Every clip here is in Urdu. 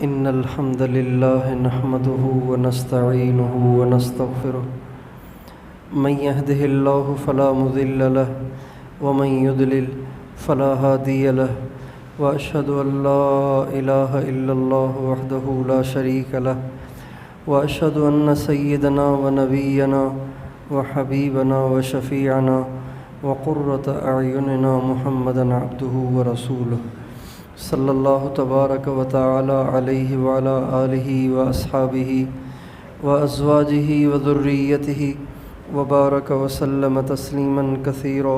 إن الحمد لله نحمده ونستعينه ونستغفره من يهده الله فلا مضل له ومن يضلل فلا هادي له وأشهد أن لا إله إلا الله وحده لا شريك له وأشهد أن سيدنا ونبينا وحبيبنا وشفيعنا وقرة أعيننا محمدا عبده ورسوله صلی اللہ تبارک و تعالی علیہ وعلی آلہ واصحابہ وازواجہ وذریتہ وبارک وسلم تسلیما کثیرا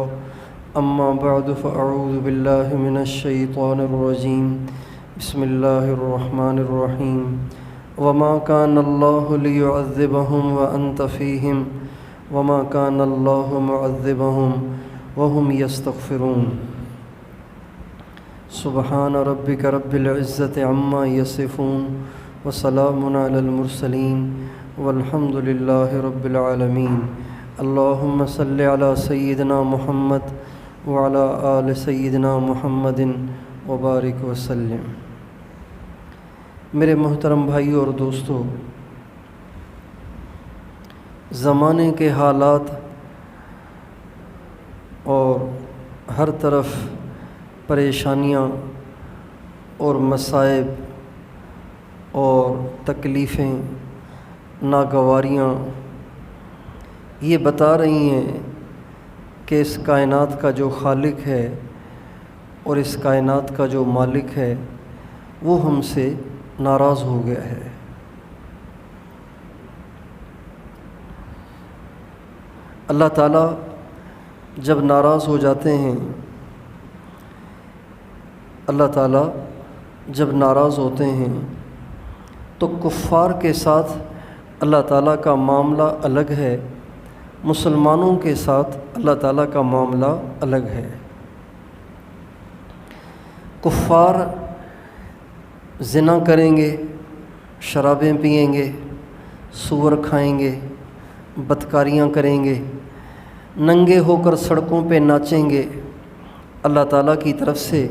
اما بعد فاعوذ باللہ من الشیطان الرجیم بسم اللہ الرحمن الرحیم وما كان اللہ لیعذبہم وانت فیہم وما كان اللہ معذبہم وهم یستغفرون سبحان ربک رب العزت عما یصفون وسلام علی المرسلین والحمد للہ رب العالمین اللہم صلی علی سیدنا محمد وعلی آل سیدنا محمد وبارک وسلم۔ میرے محترم بھائیو اور دوستو، زمانے کے حالات اور ہر طرف پریشانیاں اور مصائب اور تکلیفیں، ناگواریاں یہ بتا رہی ہیں کہ اس کائنات کا جو خالق ہے اور اس کائنات کا جو مالک ہے وہ ہم سے ناراض ہو گیا ہے۔ اللہ تعالیٰ جب ناراض ہو جاتے ہیں، اللہ تعالیٰ جب ناراض ہوتے ہیں تو کفار کے ساتھ اللہ تعالیٰ کا معاملہ الگ ہے، مسلمانوں کے ساتھ اللہ تعالیٰ کا معاملہ الگ ہے۔ کفار زنا کریں گے، شرابیں پئیں گے، سور کھائیں گے، بدکاریاں کریں گے، ننگے ہو کر سڑکوں پہ ناچیں گے، اللہ تعالیٰ کی طرف سے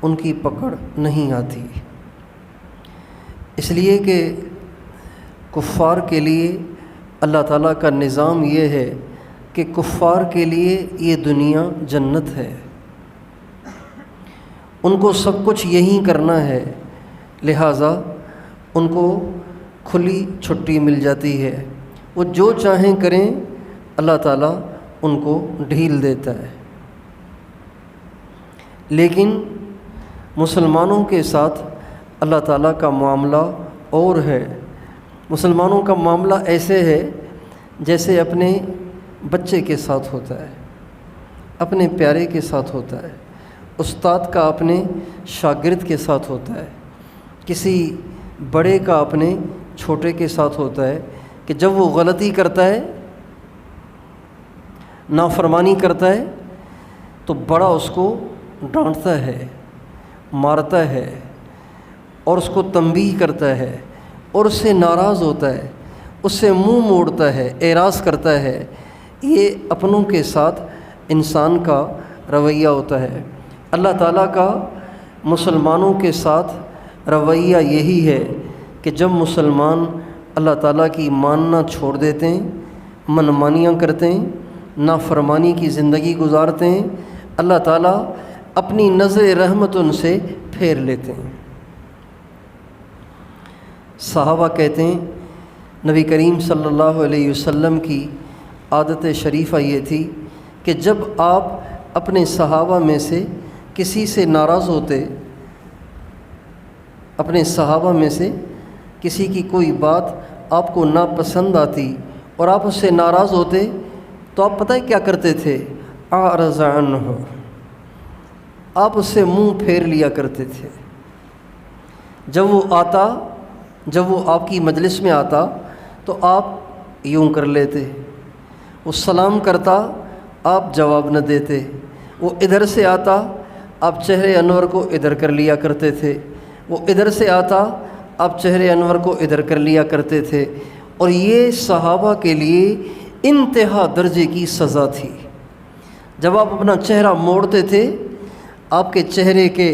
ان کی پکڑ نہیں آتی، اس لیے کہ کفار کے لیے اللہ تعالیٰ کا نظام یہ ہے کہ کفار کے لیے یہ دنیا جنت ہے، ان کو سب کچھ یہی کرنا ہے، لہٰذا ان کو کھلی چھٹی مل جاتی ہے، وہ جو چاہیں کریں، اللہ تعالیٰ ان کو ڈھیل دیتا ہے۔ لیکن مسلمانوں کے ساتھ اللہ تعالیٰ کا معاملہ اور ہے۔ مسلمانوں کا معاملہ ایسے ہے جیسے اپنے بچے کے ساتھ ہوتا ہے، اپنے پیارے کے ساتھ ہوتا ہے، استاد کا اپنے شاگرد کے ساتھ ہوتا ہے، کسی بڑے کا اپنے چھوٹے کے ساتھ ہوتا ہے کہ جب وہ غلطی کرتا ہے، نافرمانی کرتا ہے تو بڑا اس کو ڈانٹتا ہے، مارتا ہے اور اس کو تنبیہ کرتا ہے اور اس سے ناراض ہوتا ہے، اس سے منہ موڑتا ہے، اعراض کرتا ہے۔ یہ اپنوں کے ساتھ انسان کا رویہ ہوتا ہے۔ اللہ تعالیٰ کا مسلمانوں کے ساتھ رویہ یہی ہے کہ جب مسلمان اللہ تعالیٰ کی ماننا چھوڑ دیتے ہیں، منمانیاں کرتے ہیں، نافرمانی کی زندگی گزارتے ہیں، اللہ تعالیٰ اپنی نظر رحمت ان سے پھیر لیتے ہیں۔ صحابہ کہتے ہیں نبی کریم صلی اللہ علیہ وسلم کی عادت شریفہ یہ تھی کہ جب آپ اپنے صحابہ میں سے کسی سے ناراض ہوتے، اپنے صحابہ میں سے کسی کی کوئی بات آپ کو ناپسند آتی اور آپ اس سے ناراض ہوتے تو آپ پتہ ہے کیا کرتے تھے؟ اعرض عنہ، آپ اس سے منہ پھیر لیا کرتے تھے۔ جب وہ آتا، جب وہ آپ کی مجلس میں آتا تو آپ یوں کر لیتے، وہ سلام کرتا آپ جواب نہ دیتے، وہ ادھر سے آتا آپ چہرے انور کو ادھر کر لیا کرتے تھے، وہ ادھر سے آتا آپ چہرے انور کو ادھر کر لیا کرتے تھے، اور یہ صحابہ کے لیے انتہا درجے کی سزا تھی۔ جب آپ اپنا چہرہ موڑتے تھے، آپ کے چہرے کے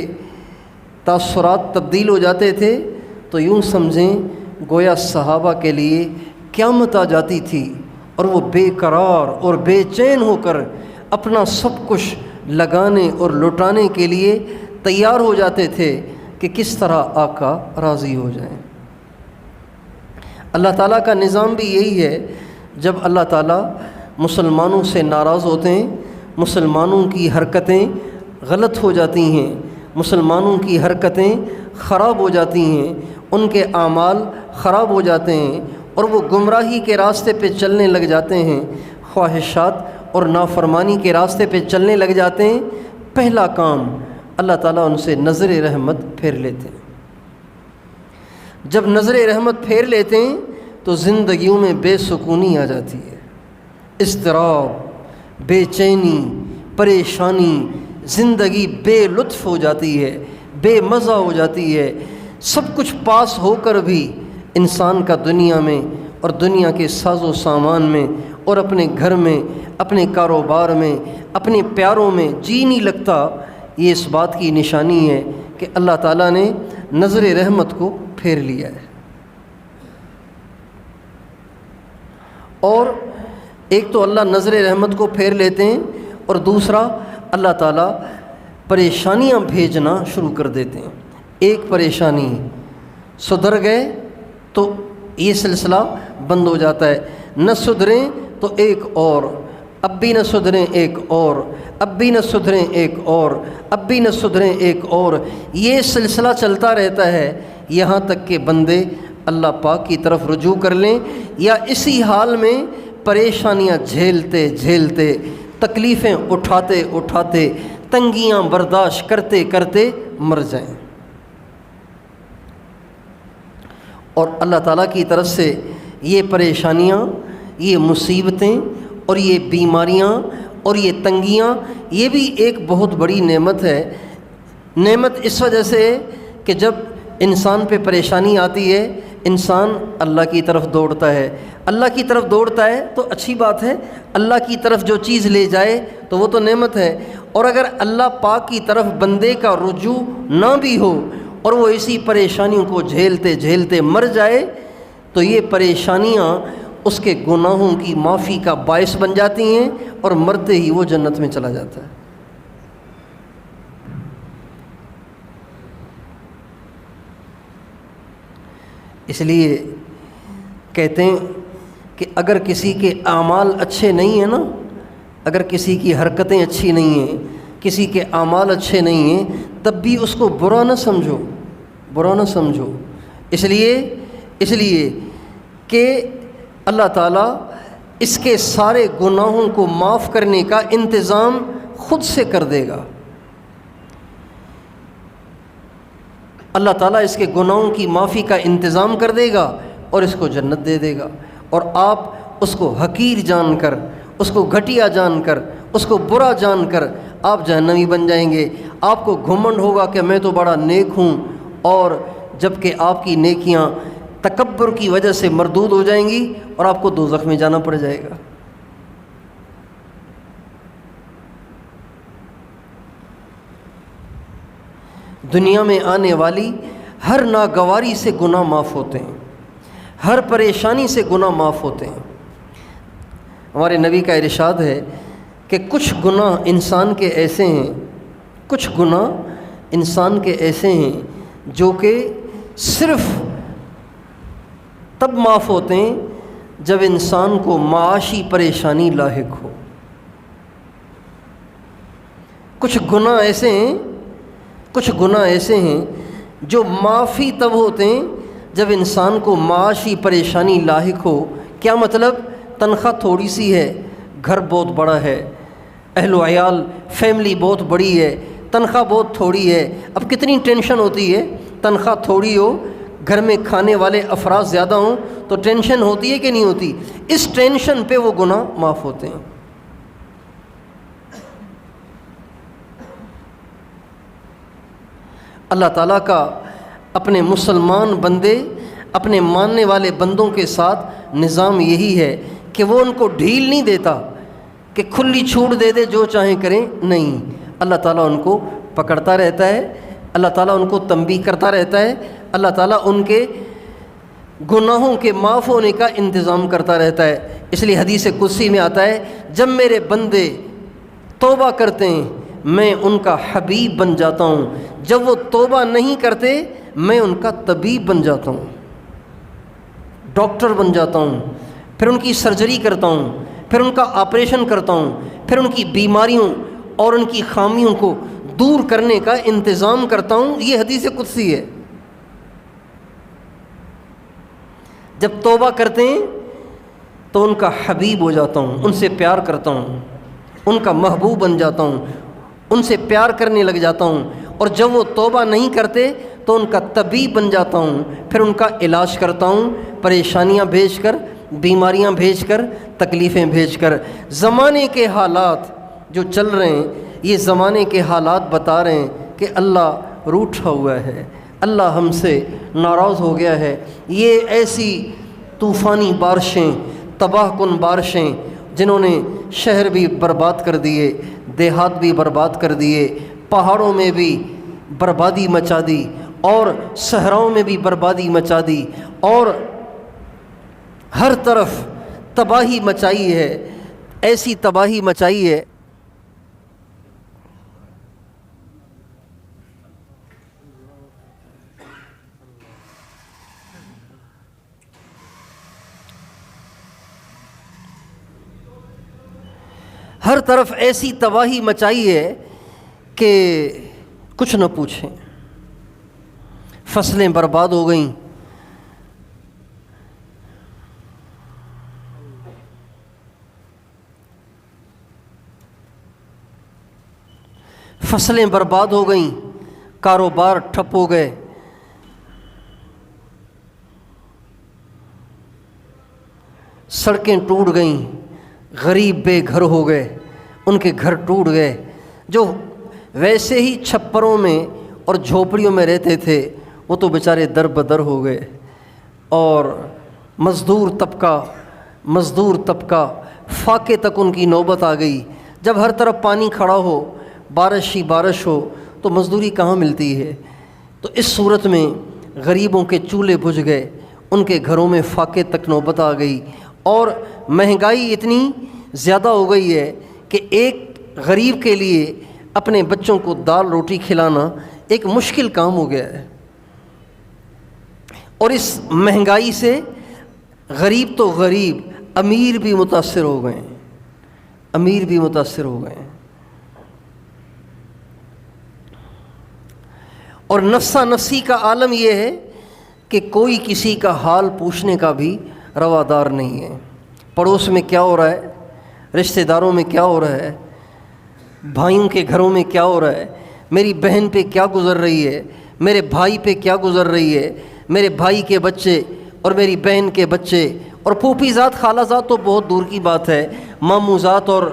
تاثرات تبدیل ہو جاتے تھے، تو یوں سمجھیں گویا صحابہ کے لیے قیامت آ جاتی تھی اور وہ بے قرار اور بے چین ہو کر اپنا سب کچھ لگانے اور لٹانے کے لیے تیار ہو جاتے تھے کہ کس طرح آقا راضی ہو جائیں۔ اللہ تعالیٰ کا نظام بھی یہی ہے، جب اللہ تعالیٰ مسلمانوں سے ناراض ہوتے ہیں، مسلمانوں کی حرکتیں غلط ہو جاتی ہیں، مسلمانوں کی حرکتیں خراب ہو جاتی ہیں، ان کے اعمال خراب ہو جاتے ہیں اور وہ گمراہی کے راستے پہ چلنے لگ جاتے ہیں، خواہشات اور نافرمانی کے راستے پہ چلنے لگ جاتے ہیں، پہلا کام اللہ تعالیٰ ان سے نظر رحمت پھیر لیتے ہیں۔ جب نظر رحمت پھیر لیتے ہیں تو زندگیوں میں بے سکونی آ جاتی ہے، اضطراب، بے چینی، پریشانی، زندگی بے لطف ہو جاتی ہے، بے مزہ ہو جاتی ہے۔ سب کچھ پاس ہو کر بھی انسان کا دنیا میں اور دنیا کے ساز و سامان میں اور اپنے گھر میں، اپنے کاروبار میں، اپنے پیاروں میں جی نہیں لگتا۔ یہ اس بات کی نشانی ہے کہ اللہ تعالیٰ نے نظر رحمت کو پھیر لیا ہے۔ اور ایک تو اللہ نظر رحمت کو پھیر لیتے ہیں، اور دوسرا اللہ تعالیٰ پریشانیاں بھیجنا شروع کر دیتے ہیں۔ ایک پریشانی سدھر گئے تو یہ سلسلہ بند ہو جاتا ہے، نہ سدھریں تو ایک اور، اب بھی نہ سدھریں ایک اور، اب بھی نہ سدھریں ایک اور، اب بھی نہ سدھریں ایک اور، یہ سلسلہ چلتا رہتا ہے یہاں تک کہ بندے اللہ پاک کی طرف رجوع کر لیں، یا اسی حال میں پریشانیاں جھیلتے جھیلتے، تکلیفیں اٹھاتے اٹھاتے، تنگیاں برداشت کرتے کرتے مر جائیں۔ اور اللہ تعالیٰ کی طرف سے یہ پریشانیاں، یہ مصیبتیں اور یہ بیماریاں اور یہ تنگیاں، یہ بھی ایک بہت بڑی نعمت ہے۔ نعمت اس وجہ سے کہ جب انسان پہ پریشانی آتی ہے، انسان اللہ کی طرف دوڑتا ہے، اللہ کی طرف دوڑتا ہے تو اچھی بات ہے، اللہ کی طرف جو چیز لے جائے تو وہ تو نعمت ہے۔ اور اگر اللہ پاک کی طرف بندے کا رجوع نہ بھی ہو اور وہ اسی پریشانیوں کو جھیلتے جھیلتے مر جائے تو یہ پریشانیاں اس کے گناہوں کی معافی کا باعث بن جاتی ہیں اور مرتے ہی وہ جنت میں چلا جاتا ہے۔ اس لیے کہتے ہیں کہ اگر کسی کے اعمال اچھے نہیں ہیں نا، اگر کسی کی حرکتیں اچھی نہیں ہیں، کسی کے اعمال اچھے نہیں ہیں، تب بھی اس کو برا نہ سمجھو، برا نہ سمجھو، اس لیے کہ اللہ تعالیٰ اس کے سارے گناہوں کو معاف کرنے کا انتظام خود سے کر دے گا۔ اللہ تعالیٰ اس کے گناہوں کی معافی کا انتظام کر دے گا اور اس کو جنت دے دے گا، اور آپ اس کو حقیر جان کر، اس کو گھٹیا جان کر، اس کو برا جان کر آپ جہنمی بن جائیں گے۔ آپ کو گھمنڈ ہوگا کہ میں تو بڑا نیک ہوں، اور جب کہ آپ کی نیکیاں تکبر کی وجہ سے مردود ہو جائیں گی اور آپ کو دوزخ میں جانا پڑ جائے گا۔ دنیا میں آنے والی ہر ناگواری سے گناہ معاف ہوتے ہیں، ہر پریشانی سے گناہ معاف ہوتے ہیں۔ ہمارے نبی کا ارشاد ہے کہ کچھ گناہ انسان کے ایسے ہیں، کچھ گناہ انسان کے ایسے ہیں جو کہ صرف تب معاف ہوتے ہیں جب انسان کو معاشی پریشانی لاحق ہو۔ کچھ گناہ ایسے ہیں جو معافی تب ہوتے ہیں جب انسان کو معاشی پریشانی لاحق ہو۔ کیا مطلب؟ تنخواہ تھوڑی سی ہے، گھر بہت بڑا ہے، اہل و عیال فیملی بہت بڑی ہے، تنخواہ بہت تھوڑی ہے۔ اب کتنی ٹینشن ہوتی ہے، تنخواہ تھوڑی ہو، گھر میں کھانے والے افراد زیادہ ہوں تو ٹینشن ہوتی ہے کہ نہیں ہوتی؟ اس ٹینشن پہ وہ گناہ معاف ہوتے ہیں۔ اللہ تعالیٰ کا اپنے مسلمان بندے، اپنے ماننے والے بندوں کے ساتھ نظام یہی ہے کہ وہ ان کو ڈھیل نہیں دیتا کہ کھلی چھوٹ دے دے جو چاہیں کریں، نہیں، اللہ تعالیٰ ان کو پکڑتا رہتا ہے، اللہ تعالیٰ ان کو تنبیہ کرتا رہتا ہے، اللہ تعالیٰ ان کے گناہوں کے معاف ہونے کا انتظام کرتا رہتا ہے۔ اس لیے حدیث قدسی میں آتا ہے، جب میرے بندے توبہ کرتے ہیں میں ان کا حبیب بن جاتا ہوں، جب وہ توبہ نہیں کرتے میں ان کا طبیب بن جاتا ہوں، ڈاکٹر بن جاتا ہوں، پھر ان کی سرجری کرتا ہوں، پھر ان کا آپریشن کرتا ہوں، پھر ان کی بیماریوں اور ان کی خامیوں کو دور کرنے کا انتظام کرتا ہوں۔ یہ حدیث قدسی ہے۔ جب توبہ کرتے ہیں تو ان کا حبیب ہو جاتا ہوں، ان سے پیار کرتا ہوں، ان کا محبوب بن جاتا ہوں، ان سے پیار کرنے لگ جاتا ہوں، اور جب وہ توبہ نہیں کرتے تو ان کا طبیب بن جاتا ہوں، پھر ان کا علاج کرتا ہوں، پریشانیاں بھیج کر، بیماریاں بھیج کر، تکلیفیں بھیج کر۔ زمانے کے حالات جو چل رہے ہیں، یہ زمانے کے حالات بتا رہے ہیں کہ اللہ روٹھا ہوا ہے، اللہ ہم سے ناراض ہو گیا ہے۔ یہ ایسی طوفانی بارشیں، تباہ کن بارشیں جنہوں نے شہر بھی برباد کر دیے، دیہات بھی برباد کر دیے، پہاڑوں میں بھی بربادی مچا دی، اور صحراؤں میں بھی بربادی مچا دی، اور ہر طرف تباہی مچائی ہے، ایسی تباہی مچائی ہے۔ ہر طرف ایسی تباہی مچائی ہے کہ کچھ نہ پوچھیں، فصلیں برباد ہو گئیں، فصلیں برباد ہو گئیں، کاروبار ٹھپ ہو گئے، سڑکیں ٹوٹ گئیں، غریب بے گھر ہو گئے، ان کے گھر ٹوٹ گئے، جو ویسے ہی چھپروں میں اور جھوپڑیوں میں رہتے تھے وہ تو بیچارے در بدر ہو گئے، اور مزدور طبقہ فاقے تک ان کی نوبت آ گئی۔ جب ہر طرف پانی کھڑا ہو، بارش ہی بارش ہو، تو مزدوری کہاں ملتی ہے؟ تو اس صورت میں غریبوں کے چولہے بجھ گئے، ان کے گھروں میں فاقے تک نوبت آ گئی، اور مہنگائی اتنی زیادہ ہو گئی ہے کہ ایک غریب کے لیے اپنے بچوں کو دال روٹی کھلانا ایک مشکل کام ہو گیا ہے۔ اور اس مہنگائی سے غریب تو غریب، امیر بھی متاثر ہو گئے ہیں، امیر بھی متاثر ہو گئے ہیں۔ اور نفسا نفسی کا عالم یہ ہے کہ کوئی کسی کا حال پوچھنے کا بھی روادار نہیں ہے۔ پڑوس میں کیا ہو رہا ہے، رشتہ داروں میں کیا ہو رہا ہے، بھائیوں کے گھروں میں کیا ہو رہا ہے، میری بہن پہ کیا گزر رہی ہے، میرے بھائی پہ کیا گزر رہی ہے، میرے بھائی کے بچے اور میری بہن کے بچے، اور پھوپھی ذات خالہ ذات تو بہت دور کی بات ہے، ماموں ذات اور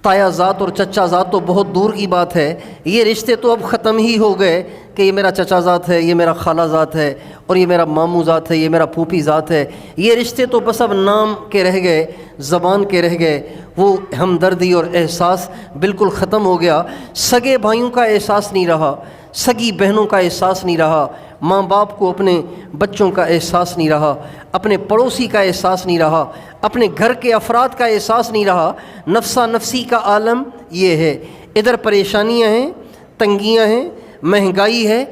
تایا ذات اور چچا ذات تو بہت دور کی بات ہے۔ یہ رشتے تو اب ختم ہی ہو گئے کہ یہ میرا چچا ذات ہے، یہ میرا خالہ ذات ہے، اور یہ میرا ماموں ذات ہے، یہ میرا پھوپھی ذات ہے۔ یہ رشتے تو بس اب نام کے رہ گئے، زبان کے رہ گئے، وہ ہمدردی اور احساس بالکل ختم ہو گیا۔ سگے بھائیوں کا احساس نہیں رہا، سگی بہنوں کا احساس نہیں رہا، ماں باپ کو اپنے بچوں کا احساس نہیں رہا، اپنے پڑوسی کا احساس نہیں رہا، اپنے گھر کے افراد کا احساس نہیں رہا۔ نفسا نفسی کا عالم یہ ہے۔ ادھر پریشانیاں ہیں، تنگیاں ہیں، مہنگائی ہے،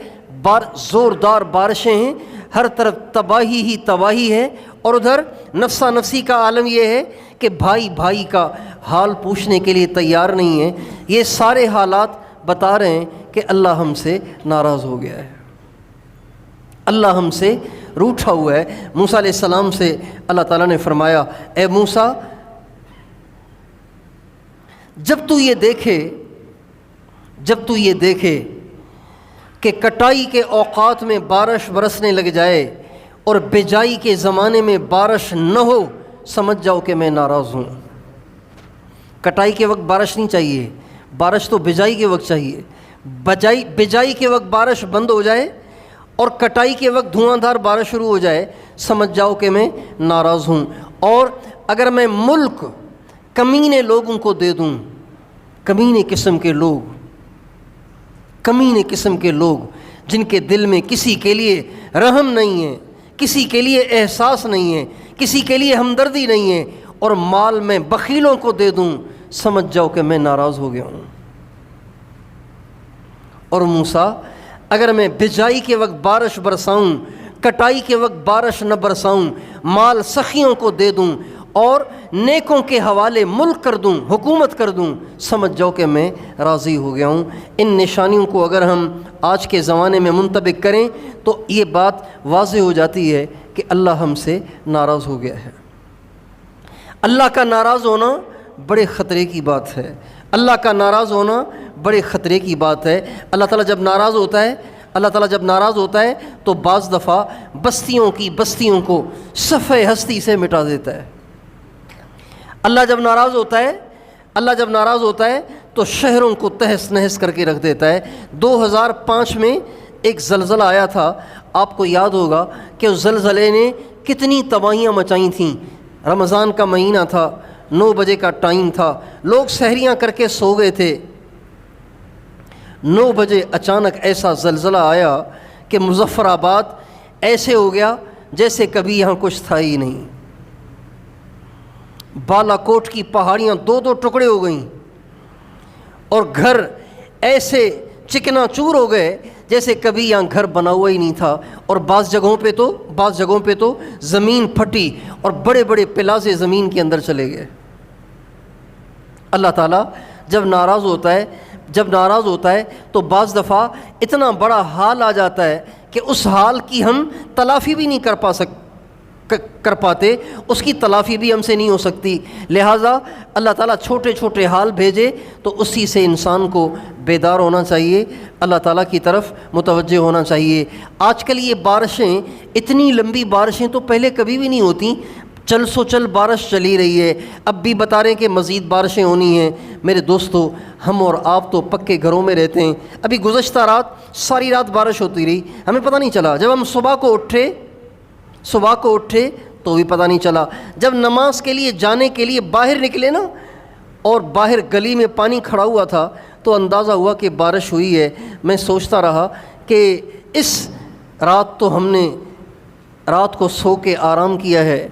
زوردار بارشیں ہیں، ہر طرف تباہی ہی تباہی ہے، اور ادھر نفسا نفسی کا عالم یہ ہے کہ بھائی بھائی کا حال پوچھنے کے لیے تیار نہیں ہے۔ یہ سارے حالات بتا رہے ہیں کہ اللہ ہم سے ناراض ہو گیا ہے، اللہ ہم سے روٹھا ہوا ہے۔ موسیٰ علیہ السلام سے اللہ تعالیٰ نے فرمایا، اے موسیٰ، جب تو یہ دیکھے کہ کٹائی کے اوقات میں بارش برسنے لگ جائے اور بجائی کے زمانے میں بارش نہ ہو، سمجھ جاؤ کہ میں ناراض ہوں۔ کٹائی کے وقت بارش نہیں چاہیے، بارش تو بجائی کے وقت چاہیے۔ بجائی کے وقت بارش بند ہو جائے اور کٹائی کے وقت دھواں دھار بارش شروع ہو جائے، سمجھ جاؤ کہ میں ناراض ہوں۔ اور اگر میں ملک کمینے لوگوں کو دے دوں، کمینے قسم کے لوگ، کمینے قسم کے لوگ جن کے دل میں کسی کے لیے رحم نہیں ہے، کسی کے لیے احساس نہیں ہے، کسی کے لیے ہمدردی نہیں ہے، اور مال میں بخیلوں کو دے دوں، سمجھ جاؤ کہ میں ناراض ہو گیا ہوں۔ اور موسیٰ، اگر میں بجائی کے وقت بارش برساؤں، کٹائی کے وقت بارش نہ برساؤں، مال سخیوں کو دے دوں اور نیکوں کے حوالے ملک کر دوں، حکومت کر دوں، سمجھ جاؤ کہ میں راضی ہو گیا ہوں۔ ان نشانیوں کو اگر ہم آج کے زمانے میں منطبق کریں تو یہ بات واضح ہو جاتی ہے کہ اللہ ہم سے ناراض ہو گیا ہے۔ اللہ کا ناراض ہونا بڑے خطرے کی بات ہے، اللہ کا ناراض ہونا بڑے خطرے کی بات ہے۔ اللہ تعالیٰ جب ناراض ہوتا ہے تو بعض دفعہ بستیوں کو صفحہ ہستی سے مٹا دیتا ہے۔ اللہ جب ناراض ہوتا ہے تو شہروں کو تہس نہس کر کے رکھ دیتا ہے۔ 2005 میں ایک زلزلہ آیا تھا، آپ کو یاد ہوگا کہ اس زلزلے نے کتنی تباہیاں مچائی تھیں۔ رمضان کا مہینہ تھا، 9 بجے کا ٹائم تھا، لوگ سحریاں کر کے سو گئے تھے۔ 9 بجے اچانک ایسا زلزلہ آیا کہ مظفر آباد ایسے ہو گیا جیسے کبھی یہاں کچھ تھا ہی نہیں۔ بالا کوٹ کی پہاڑیاں 2 ٹکڑے ہو گئیں اور گھر ایسے چکنا چور ہو گئے جیسے کبھی یہاں گھر بنا ہوا ہی نہیں تھا، اور بعض جگہوں پہ تو زمین پھٹی اور بڑے بڑے پلازے زمین کے اندر چلے گئے۔ اللہ تعالیٰ جب ناراض ہوتا ہے تو بعض دفعہ اتنا بڑا حال آ جاتا ہے کہ اس حال کی ہم تلافی بھی نہیں کر پاتے، اس کی تلافی بھی ہم سے نہیں ہو سکتی، لہٰذا اللہ تعالیٰ چھوٹے چھوٹے حال بھیجے تو اسی سے انسان کو بیدار ہونا چاہیے، اللہ تعالیٰ کی طرف متوجہ ہونا چاہیے۔ آج کل یہ بارشیں، اتنی لمبی بارشیں تو پہلے کبھی بھی نہیں ہوتیں، چل بارش چلی رہی ہے، اب بھی بتا رہے ہیں کہ مزید بارشیں ہونی ہیں۔ میرے دوستو، ہم اور آپ تو پکے گھروں میں رہتے ہیں، ابھی گزشتہ رات ساری رات بارش ہوتی رہی، ہمیں پتہ نہیں چلا۔ جب ہم صبح کو اٹھے تو بھی پتہ نہیں چلا۔ جب نماز کے لیے جانے کے لیے باہر نکلے نا، اور باہر گلی میں پانی کھڑا ہوا تھا تو اندازہ ہوا کہ بارش ہوئی ہے۔ میں سوچتا رہا کہ اس رات تو ہم نے رات کو سو کے آرام کیا ہے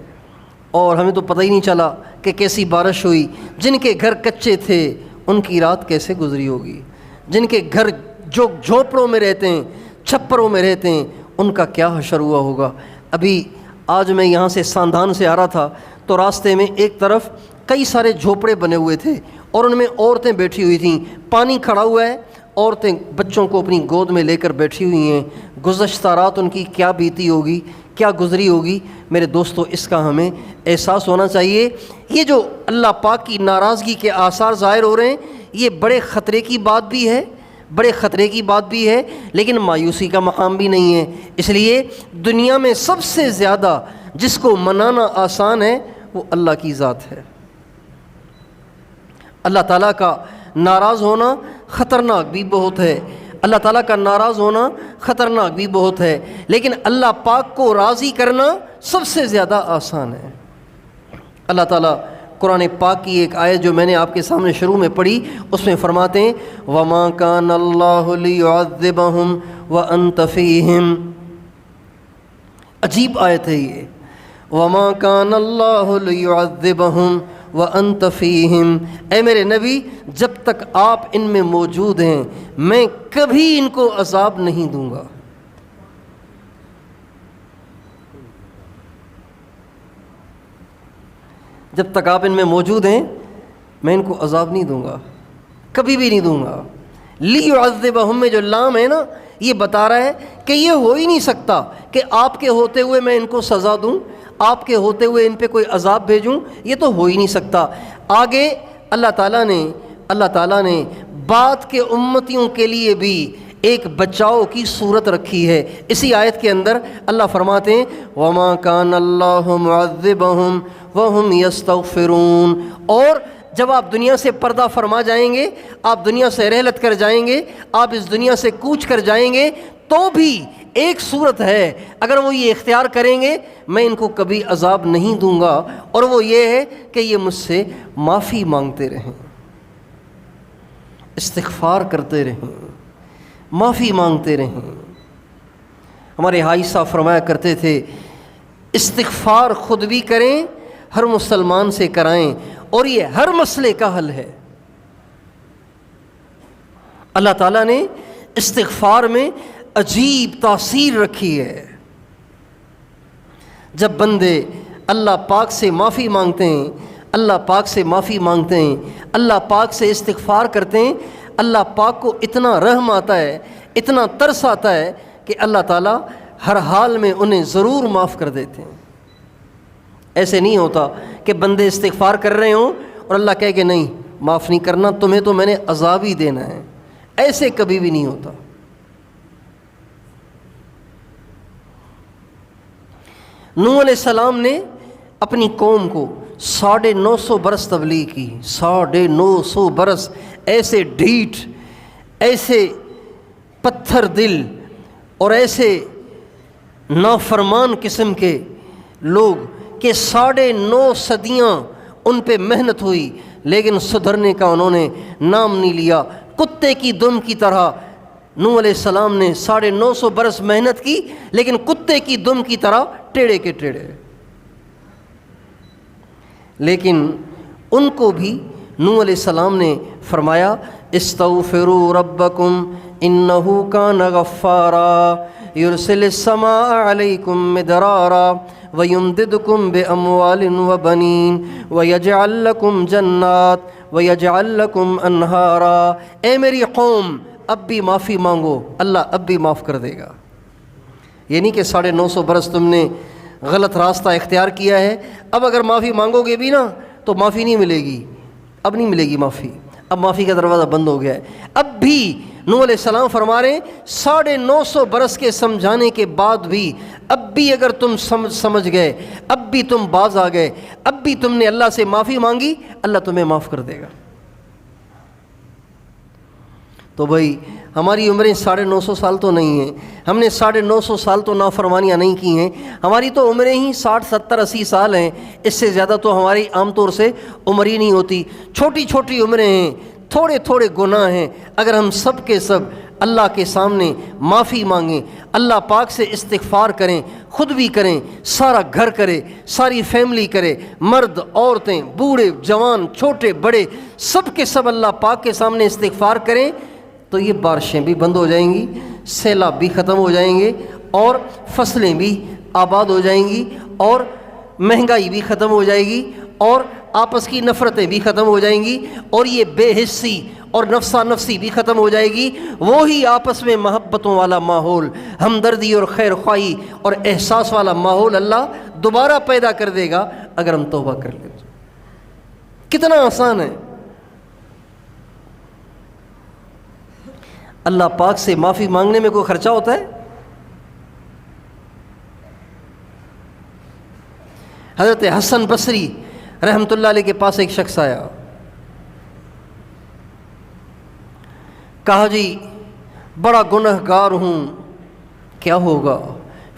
اور ہمیں تو پتہ ہی نہیں چلا کہ کیسی بارش ہوئی۔ جن کے گھر کچے تھے ان کی رات کیسے گزری ہوگی، جن کے گھر جو جھوپڑوں میں رہتے ہیں، چھپروں میں رہتے ہیں، ان کا کیا حشر ہوا ہوگا۔ ابھی آج میں یہاں سے ساندھان سے آ رہا تھا تو راستے میں ایک طرف کئی سارے جھوپڑے بنے ہوئے تھے اور ان میں عورتیں بیٹھی ہوئی تھیں، پانی کھڑا ہوا ہے، عورتیں بچوں کو اپنی گود میں لے کر بیٹھی ہوئی ہیں۔ گزشتہ رات ان کی کیا بیتی ہوگی، کیا گزری ہوگی۔ میرے دوستو، اس کا ہمیں احساس ہونا چاہیے۔ یہ جو اللہ پاک کی ناراضگی کے آثار ظاہر ہو رہے ہیں، یہ بڑے خطرے کی بات بھی ہے، لیکن مایوسی کا مقام بھی نہیں ہے۔ اس لیے دنیا میں سب سے زیادہ جس کو منانا آسان ہے وہ اللہ کی ذات ہے۔ اللہ تعالیٰ کا ناراض ہونا خطرناک بھی بہت ہے، لیکن اللہ پاک کو راضی کرنا سب سے زیادہ آسان ہے۔ اللہ تعالیٰ قرآن پاک کی ایک آیت جو میں نے آپ کے سامنے شروع میں پڑھی، اس میں فرماتے ہیں وَمَا كَانَ اللَّهُ لِيُعَذِّبَهُمْ وَأَنْتَ فِيهِمْ۔ عجیب آیت ہے یہ، وَمَا كَانَ اللَّهُ لِيُعَذِّبَهُمْ وَأَنْتَ فِيهِمْ۔ اے میرے نبی، جب تک آپ ان میں موجود ہیں میں کبھی ان کو عذاب نہیں دوں گا۔ جب تک آپ ان میں موجود ہیں میں ان کو عذاب نہیں دوں گا، کبھی بھی نہیں دوں گا۔ لیعذبہم میں جو لام ہے نا، یہ بتا رہا ہے کہ یہ ہو ہی نہیں سکتا کہ آپ کے ہوتے ہوئے میں ان کو سزا دوں، آپ کے ہوتے ہوئے ان پہ کوئی عذاب بھیجوں، یہ تو ہو ہی نہیں سکتا۔ آگے اللہ تعالیٰ نے بعد کے امتیوں کے لیے بھی ایک بچاؤ کی صورت رکھی ہے۔ اسی آیت کے اندر اللہ فرماتے ہیں وَمَا كَانَ اللَّهُ مُعَذِّبَهُمْ وَهُمْ يَسْتَغْفِرُونَ۔ اور جب آپ دنیا سے پردہ فرما جائیں گے، آپ دنیا سے رحلت کر جائیں گے، آپ اس دنیا سے کوچ کر جائیں گے، تو بھی ایک صورت ہے، اگر وہ یہ اختیار کریں گے میں ان کو کبھی عذاب نہیں دوں گا، اور وہ یہ ہے کہ یہ مجھ سے معافی مانگتے رہیں، استغفار کرتے رہیں، معافی مانگتے رہیں۔ ہمارے حاجی صاحب فرمایا کرتے تھے استغفار خود بھی کریں، ہر مسلمان سے کرائیں، اور یہ ہر مسئلے کا حل ہے۔ اللہ تعالیٰ نے استغفار میں عجیب تاثیر رکھی ہے۔ جب بندے اللہ پاک سے معافی مانگتے ہیں، اللہ پاک سے معافی مانگتے ہیں، اللہ پاک سے استغفار کرتے ہیں، اللہ پاک کو اتنا رحم آتا ہے، اتنا ترس آتا ہے کہ اللہ تعالیٰ ہر حال میں انہیں ضرور معاف کر دیتے ہیں۔ ایسے نہیں ہوتا کہ بندے استغفار کر رہے ہوں اور اللہ کہے کہ نہیں معاف نہیں کرنا، تمہیں تو میں نے عذاب ہی دینا ہے۔ ایسے کبھی بھی نہیں ہوتا۔ نوح علیہ السلام نے اپنی قوم کو 950 برس تبلیغ کی، 950 برس، ایسے ڈھیٹ، ایسے پتھر دل اور ایسے نافرمان قسم کے لوگ کہ 9.5 صدیاں ان پہ محنت ہوئی، لیکن سدھرنے کا انہوں نے نام نہیں لیا۔ کتے کی دم کی طرح نوح علیہ السلام نے 950 برس محنت کی، لیکن کتے کی دم کی طرح ٹیڑے کے ٹیڑے۔ لیکن ان کو بھی نوح علیہ السلام نے فرمایا استغفروا ربکم انہ کان غفارا یرسل السماء علیکم مدرارا ویمددکم باموال وبنین ویجعل لکم جنات ویجعل لکم انہارا۔ اے میری قوم اب بھی معافی مانگو، اللہ اب بھی معاف کر دے گا۔ یہ نہیں کہ 950 برس تم نے غلط راستہ اختیار کیا ہے، اب اگر معافی مانگو گے بھی نا تو معافی نہیں ملے گی، اب نہیں ملے گی معافی، اب معافی کا دروازہ بند ہو گیا ہے۔ اب بھی نوح علیہ السلام فرما رہے ہیں 950 برس کے سمجھانے کے بعد بھی اب بھی اگر تم سمجھ گئے، اب بھی تم باز آ گئے، اب بھی تم نے اللہ سے معافی مانگی، اللہ تمہیں معاف کر دے گا۔ تو بھائی ہماری عمریں 950 سال تو نہیں ہیں، ہم نے 950 سال تو نافرمانیاں نہیں کی ہیں، ہماری تو عمریں ہی 60 70 80 سال ہیں، اس سے زیادہ تو ہماری عام طور سے عمر ہی نہیں ہوتی۔ چھوٹی چھوٹی عمریں ہیں، تھوڑے تھوڑے گناہ ہیں، اگر ہم سب کے سب اللہ کے سامنے معافی مانگیں، اللہ پاک سے استغفار کریں، خود بھی کریں، سارا گھر کرے، ساری فیملی کرے، مرد عورتیں بوڑھے جوان چھوٹے بڑے سب کے سب اللہ پاک کے سامنے استغفار کریں، تو یہ بارشیں بھی بند ہو جائیں گی، سیلاب بھی ختم ہو جائیں گے، اور فصلیں بھی آباد ہو جائیں گی، اور مہنگائی بھی ختم ہو جائے گی، اور آپس کی نفرتیں بھی ختم ہو جائیں گی، اور یہ بے حسی اور نفسا نفسی بھی ختم ہو جائے گی۔ وہی آپس میں محبتوں والا ماحول، ہمدردی اور خیر خواہی اور احساس والا ماحول اللہ دوبارہ پیدا کر دے گا اگر ہم توبہ کر لیں۔ کتنا آسان ہے۔ اللہ پاک سے معافی مانگنے میں کوئی خرچہ ہوتا ہے؟ حضرت حسن بصری رحمۃ اللہ علیہ کے پاس ایک شخص آیا، کہا جی بڑا گنہ گار ہوں، کیا ہوگا؟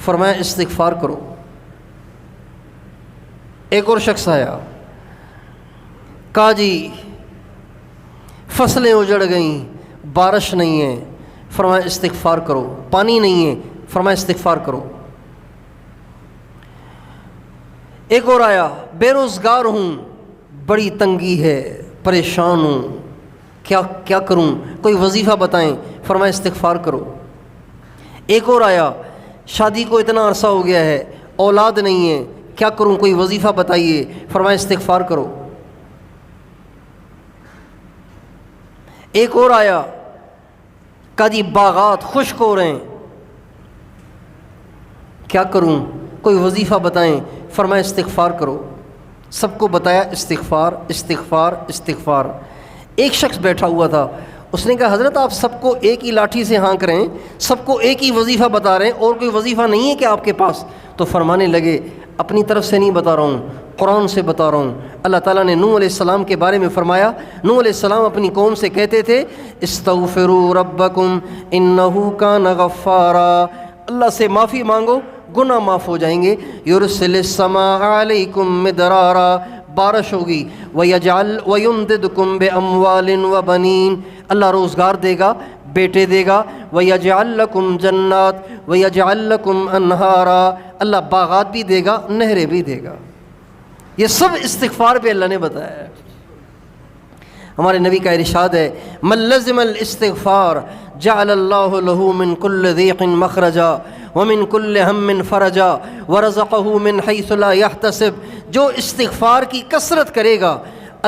فرمایا استغفار کرو۔ ایک اور شخص آیا، کہا جی فصلیں اجڑ گئیں، بارش نہیں ہے، فرمایا استغفار کرو۔ پانی نہیں ہے، فرمایا استغفار کرو۔ ایک اور آیا، بے روزگار ہوں، بڑی تنگی ہے، پریشان ہوں، کیا کروں؟ کوئی وظیفہ بتائیں، فرمایا استغفار کرو۔ ایک اور آیا، شادی کو اتنا عرصہ ہو گیا ہے، اولاد نہیں ہے، کیا کروں؟ کوئی وظیفہ بتائیے، فرمایا استغفار کرو۔ ایک اور آیا، کہا جی باغات خشک ہو رہے ہیں، کیا کروں؟ کوئی وظیفہ بتائیں، فرمایا استغفار کرو۔ سب کو بتایا استغفار استغفار استغفار۔ ایک شخص بیٹھا ہوا تھا، اس نے کہا حضرت آپ سب کو ایک ہی لاٹھی سے ہانک رہے ہیں، سب کو ایک ہی وظیفہ بتا رہے ہیں، اور کوئی وظیفہ نہیں ہے کہ آپ کے پاس؟ تو فرمانے لگے اپنی طرف سے نہیں بتا رہا ہوں، قرآن سے بتا رہا ہوں۔ اللہ تعالیٰ نے نوح علیہ السلام کے بارے میں فرمایا، نوح علیہ السلام اپنی قوم سے کہتے تھے استغفروا ربکم انہ کان غفارا، اللہ سے معافی مانگو، گناہ معاف ہو جائیں گے۔ یرسل السماء علیکم مدرارا، بارش ہوگی، ویجعل ویمددکم باموال وبنین، اللہ روزگار دے گا، بیٹے دے گا، وَيَجْعَلْ لَكُمْ جَنَّاتٍ وَيَجْعَلْ لَكُمْ أَنْهَارًا، اللہ باغات بھی دے گا، نہریں بھی دے گا۔ یہ سب استغفار پہ اللہ نے بتایا ہے۔ ہمارے نبی کا ارشاد ہے، مَن لَزِمَ الاستغفار جعل اللہ له من كل ضيق مخرجا ومن كل هم فرجا ورزقه من حيث لا يحتسب، جو استغفار کی کثرت کرے گا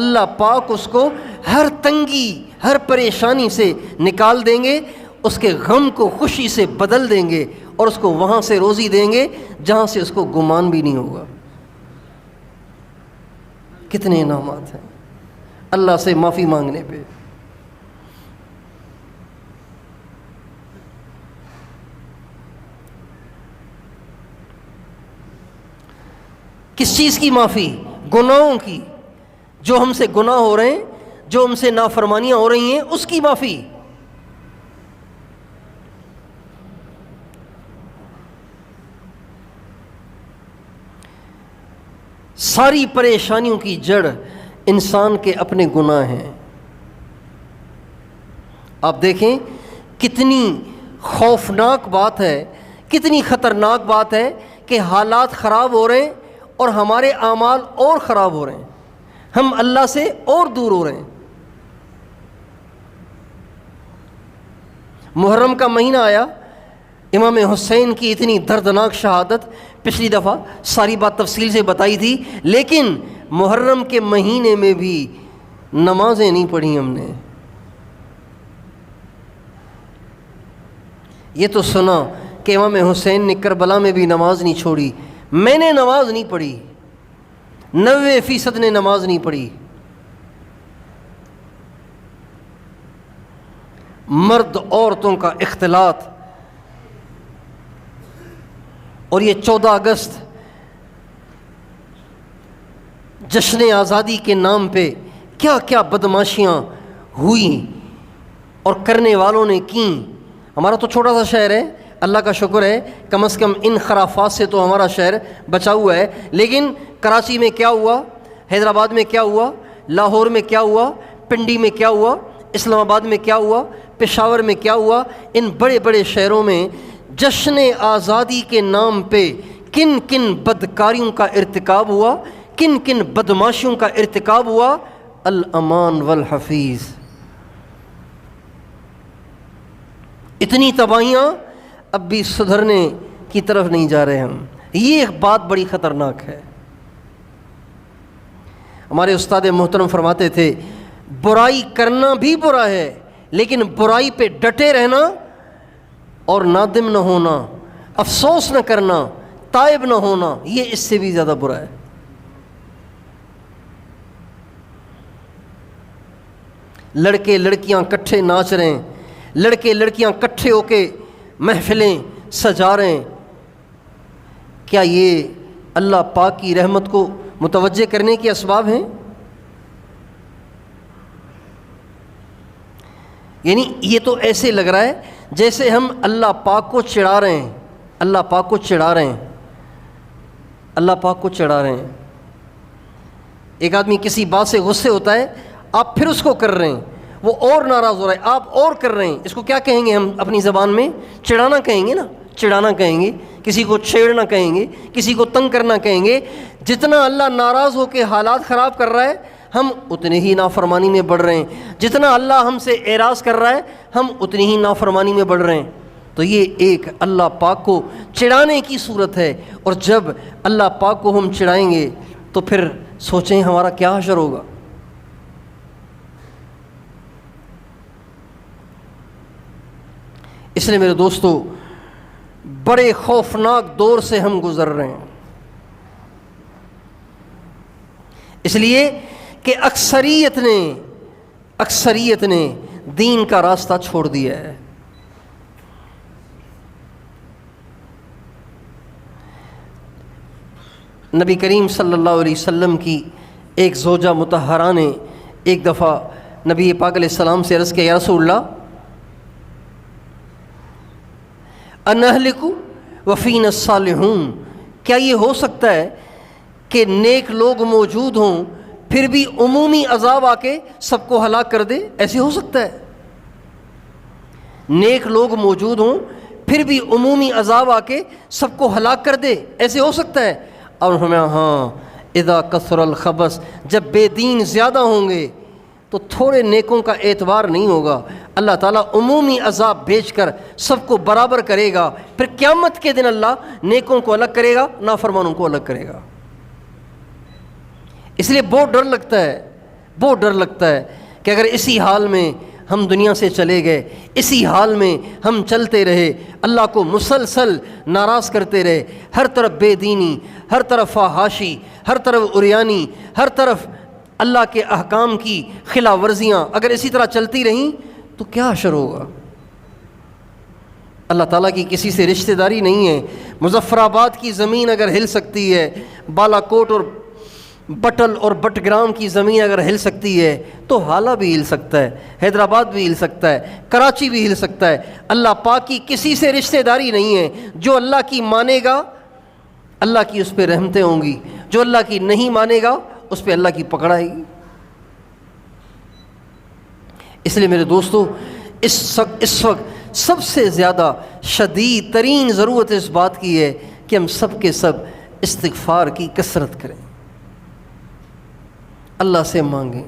اللہ پاک اس کو ہر تنگی، ہر پریشانی سے نکال دیں گے، اس کے غم کو خوشی سے بدل دیں گے، اور اس کو وہاں سے روزی دیں گے جہاں سے اس کو گمان بھی نہیں ہوگا۔ کتنے انعامات ہیں اللہ سے معافی مانگنے پہ۔ کس چیز کی معافی؟ گناہوں کی، جو ہم سے گناہ ہو رہے ہیں، جو ہم سے نافرمانیاں ہو رہی ہیں، اس کی معافی۔ ساری پریشانیوں کی جڑ انسان کے اپنے گناہ ہیں۔ آپ دیکھیں کتنی خوفناک بات ہے، کتنی خطرناک بات ہے کہ حالات خراب ہو رہے ہیں اور ہمارے اعمال اور خراب ہو رہے ہیں، ہم اللہ سے اور دور ہو رہے ہیں۔ محرم کا مہینہ آیا، امام حسین کی اتنی دردناک شہادت، پچھلی دفعہ ساری بات تفصیل سے بتائی تھی، لیکن محرم کے مہینے میں بھی نمازیں نہیں پڑھی ہم نے۔ یہ تو سنا کہ امام حسین نے کربلا میں بھی نماز نہیں چھوڑی، میں نے نماز نہیں پڑھی، 90% نے نماز نہیں پڑھی۔ مرد عورتوں کا اختلاط، اور یہ 14 اگست جشن آزادی کے نام پہ کیا کیا بدماشیاں ہوئیں اور کرنے والوں نے کیں۔ ہمارا تو چھوٹا سا شہر ہے، اللہ کا شکر ہے کم از کم ان خرافات سے تو ہمارا شہر بچا ہوا ہے، لیکن کراچی میں کیا ہوا، حیدرآباد میں کیا ہوا، لاہور میں کیا ہوا، پنڈی میں کیا ہوا، اسلام آباد میں کیا ہوا، پشاور میں کیا ہوا، ان بڑے بڑے شہروں میں جشن آزادی کے نام پہ کن کن بدکاریوں کا ارتکاب ہوا، کن کن بدماشیوں کا ارتکاب ہوا۔ الامان والحفیظ، اتنی تباہیاں، اب بھی سدھرنے کی طرف نہیں جا رہے ہم۔ یہ ایک بات بڑی خطرناک ہے۔ ہمارے استاد محترم فرماتے تھے برائی کرنا بھی برا ہے، لیکن برائی پہ ڈٹے رہنا اور نادم نہ ہونا، افسوس نہ کرنا، تائب نہ ہونا، یہ اس سے بھی زیادہ برا ہے۔ لڑکے لڑکیاں کٹھے ناچ رہے ہیں، لڑکے لڑکیاں کٹھے ہو کے محفلیں سجا رہے ہیں، کیا یہ اللہ پاک کی رحمت کو متوجہ کرنے کے اسباب ہیں؟ یعنی یہ تو ایسے لگ رہا ہے جیسے ہم اللہ پاک کو چڑھا رہے ہیں، اللہ پاک کو چڑھا رہے ہیں، اللہ پاک کو چڑھا رہے ہیں۔ ایک آدمی کسی بات سے غصے ہوتا ہے، آپ پھر اس کو کر رہے ہیں، وہ اور ناراض ہو رہا ہے، آپ اور کر رہے ہیں۔ اس کو کیا کہیں گے ہم اپنی زبان میں؟ چڑھانا کہیں گے نا، چڑھانا کہیں گے، کسی کو چھیڑنا کہیں گے، کسی کو تنگ کرنا کہیں گے۔ جتنا اللہ ناراض ہو کے حالات خراب کر رہا ہے، ہم اتنے ہی نافرمانی میں بڑھ رہے ہیں۔ جتنا اللہ ہم سے اعراض کر رہا ہے، ہم اتنی ہی نافرمانی میں بڑھ رہے ہیں۔ تو یہ ایک اللہ پاک کو چڑھانے کی صورت ہے، اور جب اللہ پاک کو ہم چڑھائیں گے تو پھر سوچیں ہمارا کیا حشر ہوگا۔ اس لیے میرے دوستو، بڑے خوفناک دور سے ہم گزر رہے ہیں، اس لیے کہ اکثریت نے دین کا راستہ چھوڑ دیا ہے۔ نبی کریم صلی اللہ علیہ وسلم کی ایک زوجہ مطہرہ نے ایک دفعہ نبی پاک علیہ السلام سے عرض کیا، یا رسول اللہ انہلک وفینا الصالحون، کیا یہ ہو سکتا ہے کہ نیک لوگ موجود ہوں پھر بھی عمومی عذاب آ کے سب کو ہلاک کر دے؟ ایسے ہو سکتا ہے؟ نیک لوگ موجود ہوں پھر بھی عمومی عذاب آ کے سب کو ہلاک کر دے؟ ایسے ہو سکتا ہے؟ اور ہمیں ہاں اذا کثر الخبث، جب بے دین زیادہ ہوں گے تو تھوڑے نیکوں کا اعتبار نہیں ہوگا، اللہ تعالیٰ عمومی عذاب بھیج کر سب کو برابر کرے گا، پھر قیامت کے دن اللہ نیکوں کو الگ کرے گا، نافرمانوں کو الگ کرے گا۔ اس لیے بہت ڈر لگتا ہے، بہت ڈر لگتا ہے کہ اگر اسی حال میں ہم دنیا سے چلے گئے، اسی حال میں ہم چلتے رہے، اللہ کو مسلسل ناراض کرتے رہے، ہر طرف بے دینی، ہر طرف فحاشی، ہر طرف عریانی، ہر طرف اللہ کے احکام کی خلاف ورزیاں اگر اسی طرح چلتی رہیں تو کیا حشر ہوگا؟ اللہ تعالیٰ کی کسی سے رشتہ داری نہیں ہے۔ مظفر آباد کی زمین اگر ہل سکتی ہے، بالا کوٹ اور بٹل اور بٹگرام کی زمین اگر ہل سکتی ہے تو حالہ بھی ہل سکتا ہے، حیدرآباد بھی ہل سکتا ہے، کراچی بھی ہل سکتا ہے۔ اللہ پاک کی کسی سے رشتہ داری نہیں ہے، جو اللہ کی مانے گا اللہ کی اس پہ رحمتیں ہوں گی، جو اللہ کی نہیں مانے گا اس پہ اللہ کی پکڑ آئے گی۔ اس لیے میرے دوستو، اس وقت سب سے زیادہ شدید ترین ضرورت اس بات کی ہے کہ ہم سب کے سب استغفار کی کثرت کریں، اللہ سے مانگیں،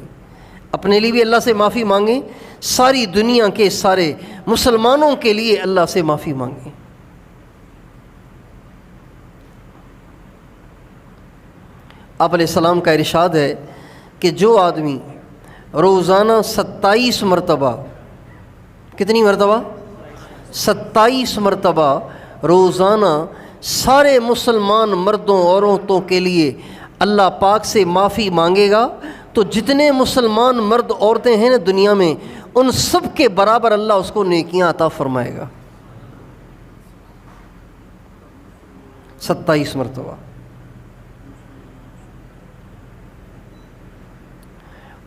اپنے لیے بھی اللہ سے معافی مانگیں، ساری دنیا کے سارے مسلمانوں کے لیے اللہ سے معافی مانگیں۔ آپ علیہ السلام کا ارشاد ہے کہ جو آدمی روزانہ 27 مرتبہ، کتنی مرتبہ؟ 27 مرتبہ روزانہ سارے مسلمان مردوں اور عورتوں کے لیے اللہ پاک سے معافی مانگے گا تو جتنے مسلمان مرد عورتیں ہیں نا دنیا میں، ان سب کے برابر اللہ اس کو نیکیاں عطا فرمائے گا۔ 27 مرتبہ۔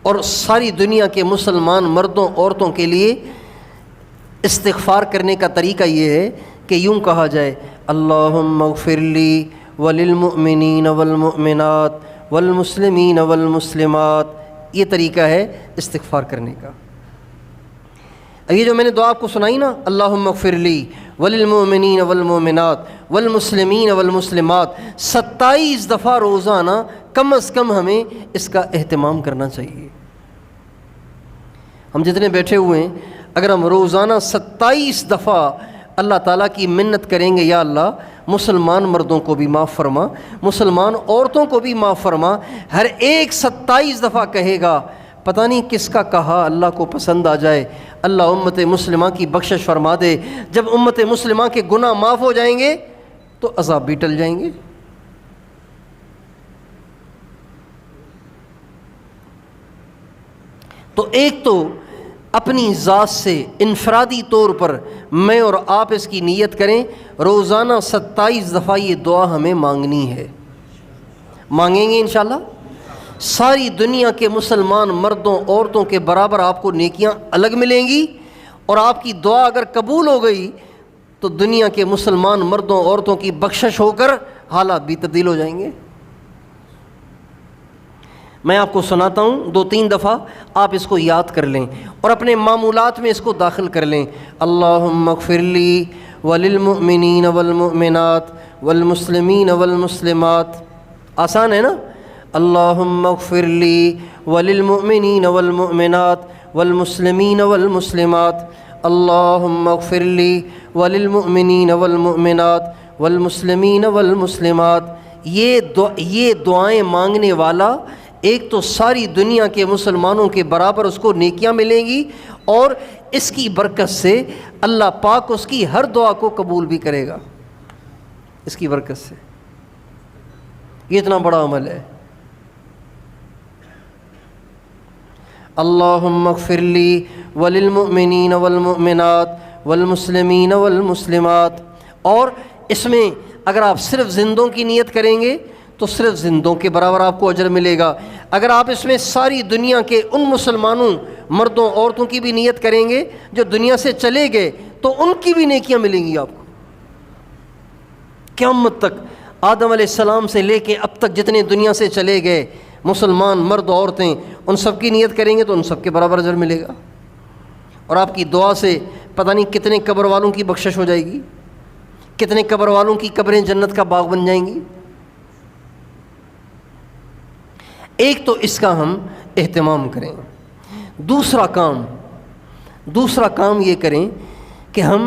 اور ساری دنیا کے مسلمان مردوں عورتوں کے لیے استغفار کرنے کا طریقہ یہ ہے کہ یوں کہا جائے، اللہم اغفر لی وللمؤمنین والمؤمنات والمسلمین والمسلمات۔ یہ طریقہ ہے استغفار کرنے کا۔ اب یہ جو میں نے دعا آپ کو سنائی نا، اللہم اغفر لی وللمؤمنین والمؤمنات والمسلمین والمسلمات، 27 دفعہ روزانہ کم از کم ہمیں اس کا اہتمام کرنا چاہیے۔ ہم جتنے بیٹھے ہوئے ہیں، اگر ہم روزانہ 27 دفعہ اللہ تعالیٰ کی منت کریں گے، یا اللہ مسلمان مردوں کو بھی معاف فرما، مسلمان عورتوں کو بھی معاف فرما، ہر ایک 27 دفعہ کہے گا، پتہ نہیں کس کا کہا اللہ کو پسند آ جائے، اللہ امت مسلمہ کی بخشش فرما دے۔ جب امت مسلمہ کے گناہ معاف ہو جائیں گے تو عذاب بھی ٹل جائیں گے۔ تو ایک تو اپنی ذات سے انفرادی طور پر میں اور آپ اس کی نیت کریں، روزانہ 27 دفعہ یہ دعا ہمیں مانگنی ہے۔ مانگیں گے انشاءاللہ، ساری دنیا کے مسلمان مردوں عورتوں کے برابر آپ کو نیکیاں الگ ملیں گی، اور آپ کی دعا اگر قبول ہو گئی تو دنیا کے مسلمان مردوں عورتوں کی بخشش ہو کر حالات بھی تبدیل ہو جائیں گے۔ میں آپ کو سناتا ہوں 2-3 دفعہ، آپ اس کو یاد کر لیں اور اپنے معمولات میں اس کو داخل کر لیں۔ اللہم اغفر لی وللمؤمنین والمؤمنات والمسلمین والمسلمات۔ آسان ہے نا؟ اللہم اغفر لی وللمؤمنین والمؤمنات والمسلمین والمسلمات، اللہم اغفر لی وللمؤمنین والمؤمنات والمسلمین والمسلمات۔ یہ دعائیں مانگنے والا ایک تو ساری دنیا کے مسلمانوں کے برابر اس کو نیکیاں ملیں گی، اور اس کی برکت سے اللہ پاک اس کی ہر دعا کو قبول بھی کرے گا، اس کی برکت سے۔ یہ اتنا بڑا عمل ہے۔ اللہم اغفر لی وللمؤمنین والمؤمنات والمسلمین والمسلمات۔ اور اس میں اگر آپ صرف زندوں کی نیت کریں گے تو صرف زندوں کے برابر آپ کو اجر ملے گا۔ اگر آپ اس میں ساری دنیا کے ان مسلمانوں مردوں عورتوں کی بھی نیت کریں گے جو دنیا سے چلے گئے تو ان کی بھی نیکیاں ملیں گی آپ کو قیامت تک۔ آدم علیہ السلام سے لے کے اب تک جتنے دنیا سے چلے گئے مسلمان مرد عورتیں، ان سب کی نیت کریں گے تو ان سب کے برابر اجر ملے گا۔ اور آپ کی دعا سے پتہ نہیں کتنے قبر والوں کی بخشش ہو جائے گی، کتنے قبر والوں کی قبریں جنت کا باغ بن جائیں گی۔ ایک تو اس کا ہم اہتمام کریں۔ دوسرا کام یہ کریں کہ ہم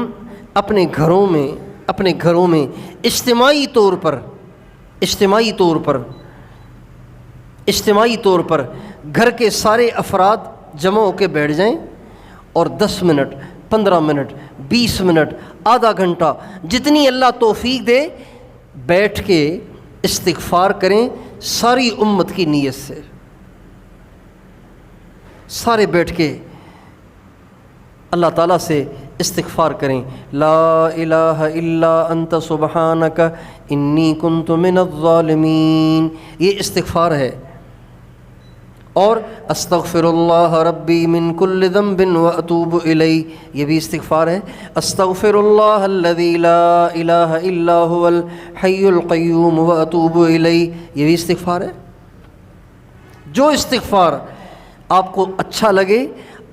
اپنے گھروں میں اجتماعی طور پر گھر کے سارے افراد جمع ہو کے بیٹھ جائیں اور 10 منٹ 15 منٹ 20 منٹ آدھا گھنٹہ جتنی اللہ توفیق دے بیٹھ کے استغفار کریں ساری امت کی نیت سے۔ سارے بیٹھ کے اللہ تعالیٰ سے استغفار کریں، لا الہ الا انت سبحانک انی کنت من الظالمین، یہ استغفار ہے۔ اور استغفر اللہ ربی من کل ذنب واتوب الیہ، یہ بھی استغفار ہے۔ استغفر اللہ الذی لا الہ الا هو الحی القیوم واتوب الیہ، یہ بھی استغفار ہے۔ جو استغفار آپ کو اچھا لگے،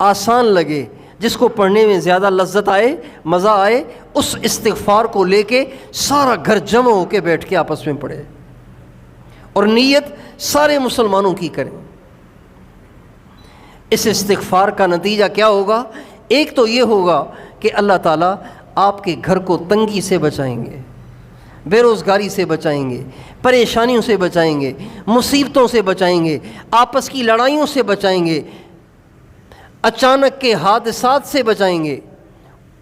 آسان لگے، جس کو پڑھنے میں زیادہ لذت آئے، مزہ آئے، اس استغفار کو لے کے سارا گھر جمع ہو کے بیٹھ کے آپس میں پڑھے اور نیت سارے مسلمانوں کی کریں۔ اس استغفار کا نتیجہ کیا ہوگا؟ ایک تو یہ ہوگا کہ اللہ تعالیٰ آپ کے گھر کو تنگی سے بچائیں گے، بے روزگاری سے بچائیں گے، پریشانیوں سے بچائیں گے، مصیبتوں سے بچائیں گے، آپس کی لڑائیوں سے بچائیں گے، اچانک کے حادثات سے بچائیں گے،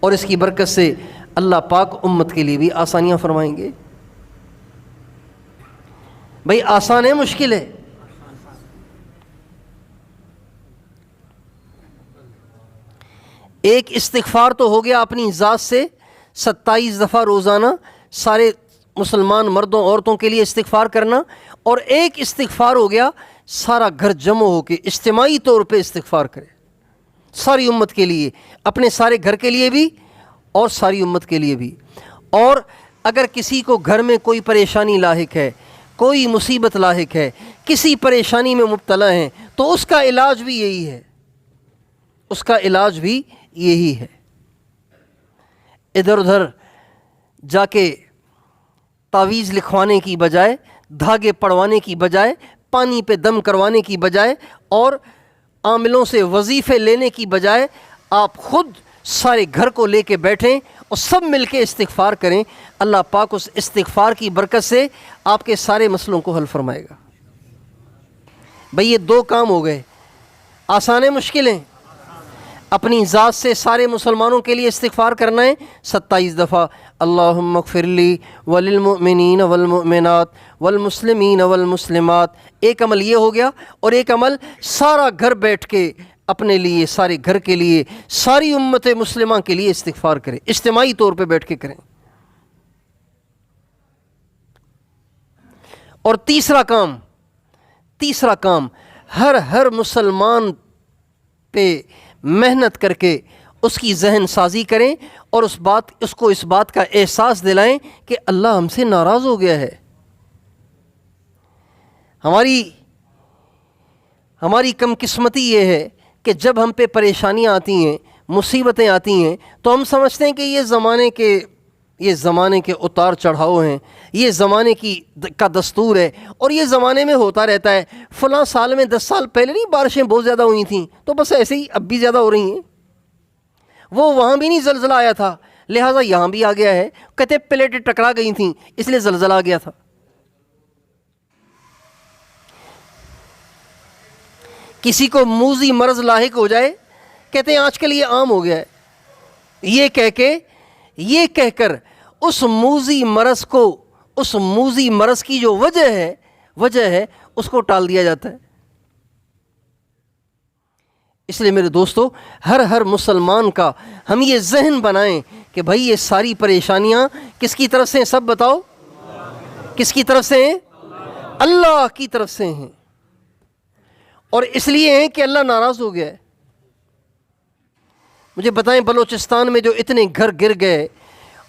اور اس کی برکت سے اللہ پاک امت کے لیے بھی آسانیاں فرمائیں گے۔ بھئی آسان ہے مشکل ہے؟ ایک استغفار تو ہو گیا اپنی ذات سے 27 دفعہ روزانہ سارے مسلمان مردوں عورتوں کے لیے استغفار کرنا، اور ایک استغفار ہو گیا سارا گھر جمع ہو کے اجتماعی طور پہ استغفار کرے ساری امت کے لیے، اپنے سارے گھر کے لیے بھی اور ساری امت کے لیے بھی۔ اور اگر کسی کو گھر میں کوئی پریشانی لاحق ہے، کوئی مصیبت لاحق ہے، کسی پریشانی میں مبتلا ہیں، تو اس کا علاج بھی یہی ہے، اس کا علاج بھی یہی ہے۔ ادھر ادھر جا کے تعویذ لکھوانے کی بجائے، دھاگے پڑوانے کی بجائے، پانی پہ دم کروانے کی بجائے، اور عاملوں سے وظیفے لینے کی بجائے آپ خود سارے گھر کو لے کے بیٹھیں اور سب مل کے استغفار کریں۔ اللہ پاک اس استغفار کی برکت سے آپ کے سارے مسئلوں کو حل فرمائے گا۔ بھئی یہ 2 کام ہو گئے، آسان ہے مشکل ہیں؟ اپنی ذات سے سارے مسلمانوں کے لیے استغفار کرنا ہے 27 دفعہ، اللہم اغفر لی وللمؤمنین والمؤمنات والمسلمین والمسلمات، ایک عمل یہ ہو گیا، اور ایک عمل سارا گھر بیٹھ کے اپنے لیے، سارے گھر کے لیے، ساری امت مسلمہ کے لیے استغفار کریں، اجتماعی طور پہ بیٹھ کے کریں۔ اور تیسرا کام ہر مسلمان پہ محنت کر کے اس کی ذہن سازی کریں اور اس کو اس بات کا احساس دلائیں کہ اللہ ہم سے ناراض ہو گیا ہے۔ ہماری کم قسمتی یہ ہے کہ جب ہم پہ پریشانیاں آتی ہیں، مصیبتیں آتی ہیں، تو ہم سمجھتے ہیں کہ یہ زمانے کے اتار چڑھاؤ ہیں، یہ زمانے کا دستور ہے، اور یہ زمانے میں ہوتا رہتا ہے۔ فلاں سال میں 10 سال پہلے نہیں بارشیں بہت زیادہ ہوئی تھیں، تو بس ایسے ہی اب بھی زیادہ ہو رہی ہیں۔ وہاں بھی نہیں زلزلہ آیا تھا، لہٰذا یہاں بھی آ گیا ہے۔ کہتے پلیٹیں ٹکرا گئی تھیں اس لیے زلزلہ آ گیا تھا۔ کسی کو موذی مرض لاحق ہو جائے، کہتے ہیں آج کل یہ عام ہو گیا ہے۔ یہ کہہ کر اس موذی مرض کی جو وجہ ہے اس کو ٹال دیا جاتا ہے۔ اس لیے میرے دوستو، ہر مسلمان کا ہم یہ ذہن بنائیں کہ بھائی یہ ساری پریشانیاں کس کی طرف سے ہیں؟ سب بتاؤ، کس کی طرف سے ہیں؟ اللہ کی طرف سے ہیں، اور اس لیے ہیں کہ اللہ ناراض ہو گیا ہے۔ مجھے بتائیں، بلوچستان میں جو اتنے گھر گر گئے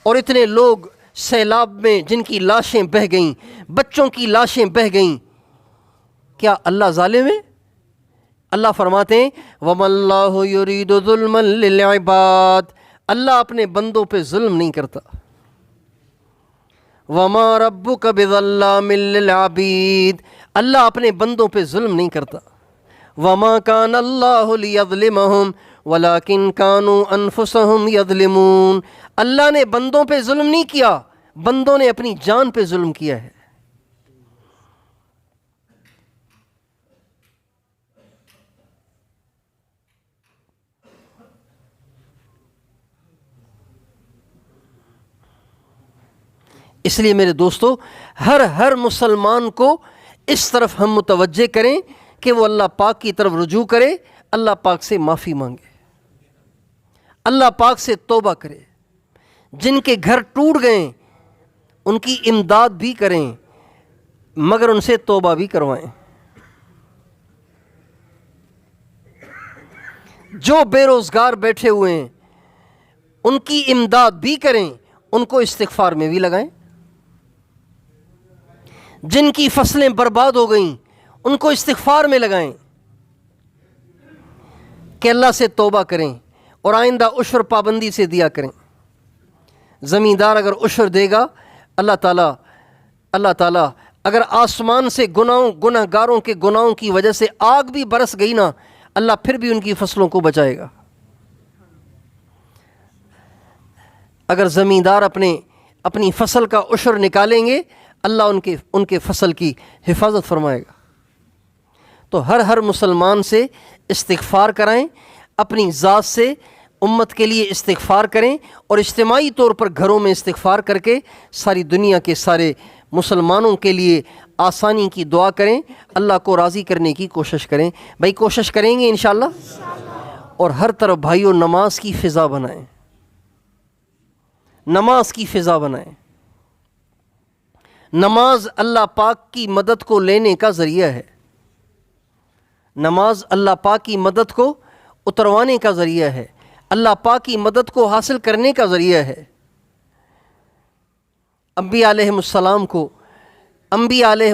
اور اتنے لوگ سیلاب میں جن کی لاشیں بہہ گئیں، بچوں کی لاشیں بہہ گئیں، کیا اللہ ظالم ہے؟ اللہ فرماتے ہیں وَمَا اللَّهُ يُرِيدُ ظُلْمًا لِلْعِبَادِ، اللہ اپنے بندوں پہ ظلم نہیں کرتا۔ وما ربک بظلام للعبید، اللہ اپنے بندوں پہ ظلم نہیں کرتا۔ وما کان اللہ لیظلمہم ولکن کانوا انفسہم یظلمون، اللہ نے بندوں پہ ظلم نہیں کیا، بندوں نے اپنی جان پہ ظلم کیا ہے۔ اس لیے میرے دوستو، ہر مسلمان کو اس طرف ہم متوجہ کریں کہ وہ اللہ پاک کی طرف رجوع کرے، اللہ پاک سے معافی مانگے، اللہ پاک سے توبہ کرے۔ جن کے گھر ٹوٹ گئے ان کی امداد بھی کریں، مگر ان سے توبہ بھی کروائیں۔ جو بے روزگار بیٹھے ہوئے ہیں ان کی امداد بھی کریں، ان کو استغفار میں بھی لگائیں۔ جن کی فصلیں برباد ہو گئیں ان کو استغفار میں لگائیں کہ اللہ سے توبہ کریں اور آئندہ عشر پابندی سے دیا کریں۔ زمیندار اگر عشر دے گا، اللہ تعالیٰ اگر آسمان سے گناہ گاروں کے گناہوں کی وجہ سے آگ بھی برس گئی نا، اللہ پھر بھی ان کی فصلوں کو بچائے گا۔ اگر زمیندار اپنی فصل کا عشر نکالیں گے، اللہ ان کے فصل کی حفاظت فرمائے گا۔ تو ہر مسلمان سے استغفار کرائیں، اپنی ذات سے امت کے لیے استغفار کریں، اور اجتماعی طور پر گھروں میں استغفار کر کے ساری دنیا کے سارے مسلمانوں کے لیے آسانی کی دعا کریں، اللہ کو راضی کرنے کی کوشش کریں۔ بھائی کوشش کریں گے انشاءاللہ، اور ہر طرف بھائیوں نماز کی فضا بنائیں، نماز کی فضا بنائیں۔ نماز اللہ پاک کی مدد کو لینے کا ذریعہ ہے، نماز اللہ پاک کی مدد کو اتروانے کا ذریعہ ہے، اللہ پاک کی مدد کو حاصل کرنے کا ذریعہ ہے۔ انبیاء علیہم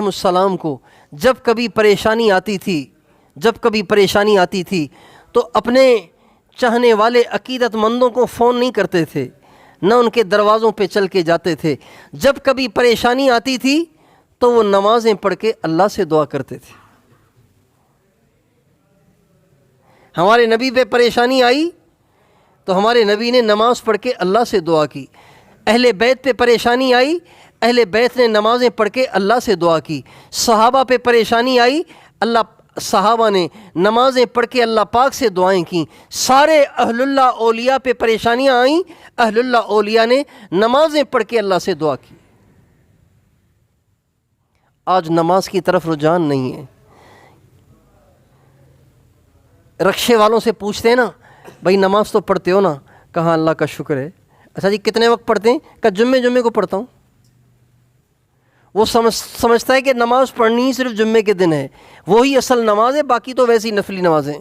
السلام کو جب کبھی پریشانی آتی تھی تو اپنے چاہنے والے عقیدت مندوں کو فون نہیں کرتے تھے، نہ ان کے دروازوں پہ چل کے جاتے تھے۔ جب کبھی پریشانی آتی تھی تو وہ نمازیں پڑھ کے اللہ سے دعا کرتے تھے۔ ہمارے نبی پہ پریشانی آئی تو ہمارے نبی نے نماز پڑھ کے اللہ سے دعا کی۔ اہل بیت پہ پریشانی آئی، اہل بیت نے نمازیں پڑھ کے اللہ سے دعا کی۔ صحابہ پہ پریشانی آئی، صحابہ نے نمازیں پڑھ کے اللہ پاک سے دعائیں کیں۔ سارے اہل اللہ اولیاء پہ پریشانیاں آئیں، اہل اللہ اولیاء نے نمازیں پڑھ کے اللہ سے دعا کی۔ آج نماز کی طرف رجحان نہیں ہے۔ رکشے والوں سے پوچھتے ہیں نا، بھائی نماز تو پڑھتے ہو نا؟ کہاں اللہ کا شکر ہے۔ اچھا جی کتنے وقت پڑھتے ہیں؟ کہ جمعے کو پڑھتا ہوں۔ وہ سمجھتا ہے کہ نماز پڑھنی ہی صرف جمعے کے دن ہے، وہی اصل نماز ہے، باقی تو ویسی نفلی نمازیں۔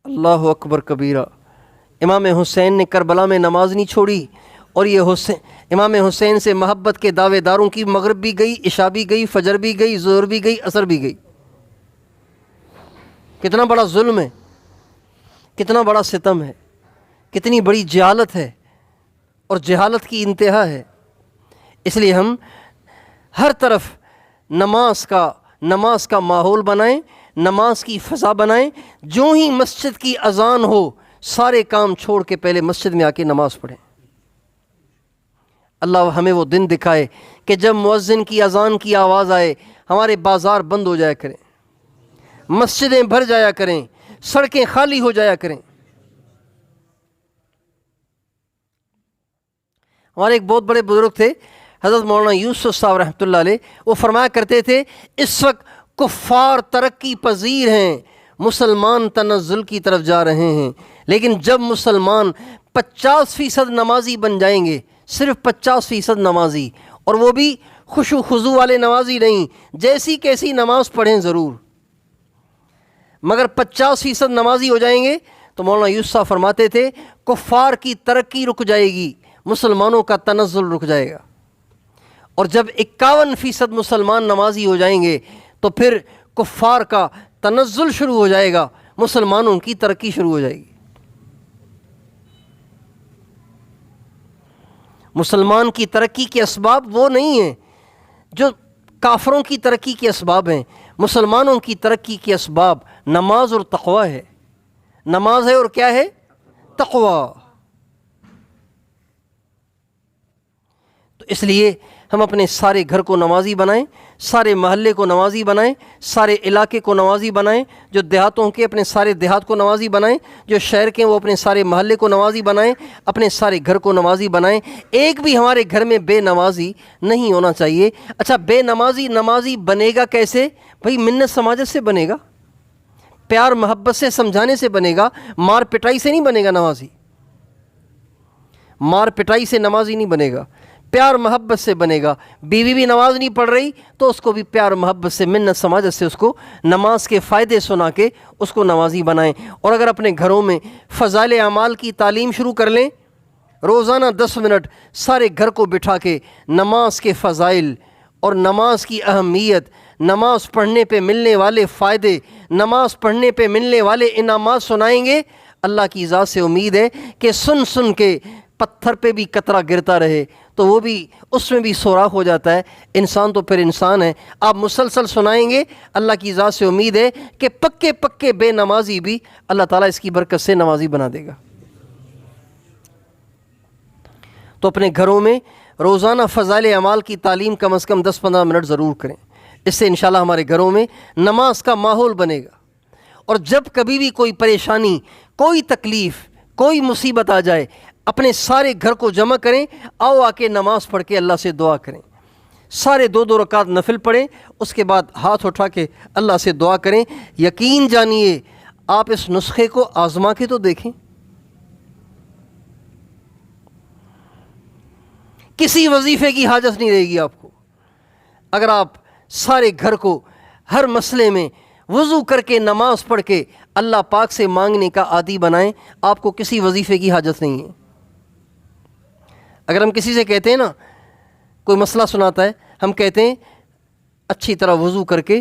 اللہ اکبر کبیرہ۔ امام حسین نے کربلا میں نماز نہیں چھوڑی، اور یہ امام حسین سے محبت کے دعوے داروں کی مغرب بھی گئی، عشاء بھی گئی، فجر بھی گئی، ظہر بھی گئی، عصر بھی گئی۔ کتنا بڑا ظلم ہے، کتنا بڑا ستم ہے، کتنی بڑی جہالت ہے، اور جہالت کی انتہا ہے۔ اس لیے ہم ہر طرف نماز کا ماحول بنائیں، نماز کی فضا بنائیں۔ جو ہی مسجد کی اذان ہو، سارے کام چھوڑ کے پہلے مسجد میں آ کے نماز پڑھیں۔ اللہ ہمیں وہ دن دکھائے کہ جب مؤذن کی اذان کی آواز آئے، ہمارے بازار بند ہو جایا کریں، مسجدیں بھر جایا کریں، سڑکیں خالی ہو جایا کریں۔ ہمارے ایک بہت بڑے بزرگ تھے حضرت مولانا یوسف صاحب رحمۃ اللہ علیہ، وہ فرمایا کرتے تھے اس وقت کفار ترقی پذیر ہیں، مسلمان تنزل کی طرف جا رہے ہیں، لیکن جب مسلمان 50% نمازی بن جائیں گے، صرف 50% نمازی، اور وہ بھی خشوع خضوع والے نمازی نہیں، جیسی کیسی نماز پڑھیں ضرور، مگر 50% نمازی ہو جائیں گے تو مولانا یوسف صاحب فرماتے تھے کفار کی ترقی رک جائے گی، مسلمانوں کا تنزل رک جائے گا۔ اور جب 51% مسلمان نمازی ہو جائیں گے تو پھر کفار کا تنزل شروع ہو جائے گا، مسلمانوں کی ترقی شروع ہو جائے گی۔ مسلمان کی ترقی کے اسباب وہ نہیں ہیں جو کافروں کی ترقی کے اسباب ہیں۔ مسلمانوں کی ترقی کے اسباب نماز اور تقوی ہے۔ نماز ہے اور کیا ہے؟ تقوی۔ تو اس لیے ہم اپنے سارے گھر کو نمازی بنائیں، سارے محلے کو نمازی بنائیں، سارے علاقے کو نمازی بنائیں، جو دیہاتوں کے اپنے سارے دیہات کو نمازی بنائیں، جو شہر کے وہ اپنے سارے محلے کو نمازی بنائیں، اپنے سارے گھر کو نمازی بنائیں۔ ایک بھی ہمارے گھر میں بے نمازی نہیں ہونا چاہیے۔ اچھا، بے نمازی بنے گا کیسے؟ بھئی منت سماجت سے بنے گا، پیار محبت سے سمجھانے سے بنے گا، مار پٹائی سے نہیں بنے گا نمازی۔ مار پٹائی سے نمازی نہیں بنے گا، پیار محبت سے بنے گا۔ بیوی بھی نماز نہیں پڑھ رہی تو اس کو بھی پیار محبت سے، منت سماجت سے اس کو نماز کے فائدے سنا کے اس کو نمازی بنائیں۔ اور اگر اپنے گھروں میں فضائل اعمال کی تعلیم شروع کر لیں، روزانہ 10 منٹ سارے گھر کو بٹھا کے نماز کے فضائل اور نماز کی اہمیت، نماز پڑھنے پہ ملنے والے فائدے، نماز پڑھنے پہ ملنے والے انعامات سنائیں گے، اللہ کی ذات سے امید ہے کہ سن سن کے پتھر پہ بھی قطرہ گرتا رہے تو وہ بھی اس میں بھی سوراخ ہو جاتا ہے۔ انسان تو پھر انسان ہے۔ آپ مسلسل سنائیں گے، اللہ کی ذات سے امید ہے کہ پکے پکے بے نمازی بھی اللہ تعالیٰ اس کی برکت سے نمازی بنا دے گا۔ تو اپنے گھروں میں روزانہ فضائل اعمال کی تعلیم کم از کم 10-15 منٹ ضرور کریں۔ اس سے انشاءاللہ ہمارے گھروں میں نماز کا ماحول بنے گا۔ اور جب کبھی بھی کوئی پریشانی، کوئی تکلیف، کوئی مصیبت آ جائے، اپنے سارے گھر کو جمع کریں، آؤ آ کے نماز پڑھ کے اللہ سے دعا کریں۔ سارے 2 رکعت نفل پڑھیں، اس کے بعد ہاتھ اٹھا کے اللہ سے دعا کریں۔ یقین جانیے آپ اس نسخے کو آزما کے تو دیکھیں، کسی وظیفے کی حاجت نہیں رہے گی آپ کو۔ اگر آپ سارے گھر کو ہر مسئلے میں وضو کر کے نماز پڑھ کے اللہ پاک سے مانگنے کا عادی بنائیں، آپ کو کسی وظیفے کی حاجت نہیں ہے۔ اگر ہم کسی سے کہتے ہیں نا، کوئی مسئلہ سناتا ہے، ہم کہتے ہیں اچھی طرح وضو کر کے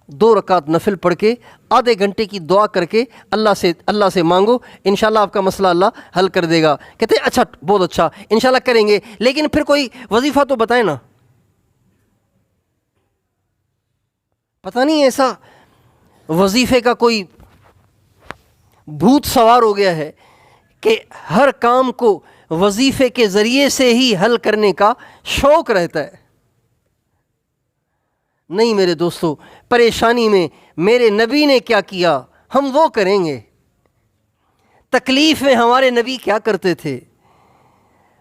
2 رکعت نفل پڑھ کے آدھے گھنٹے کی دعا کر کے اللہ سے مانگو، انشاءاللہ آپ کا مسئلہ اللہ حل کر دے گا۔ کہتے ہیں اچھا، بہت اچھا، انشاءاللہ کریں گے، لیکن پھر کوئی وظیفہ تو بتائیں نا۔ پتہ نہیں ایسا وظیفے کا کوئی بھوت سوار ہو گیا ہے کہ ہر کام کو وظیفے کے ذریعے سے ہی حل کرنے کا شوق رہتا ہے۔ نہیں میرے دوستو، پریشانی میں میرے نبی نے کیا کیا ہم وہ کریں گے۔ تکلیف میں ہمارے نبی کیا کرتے تھے؟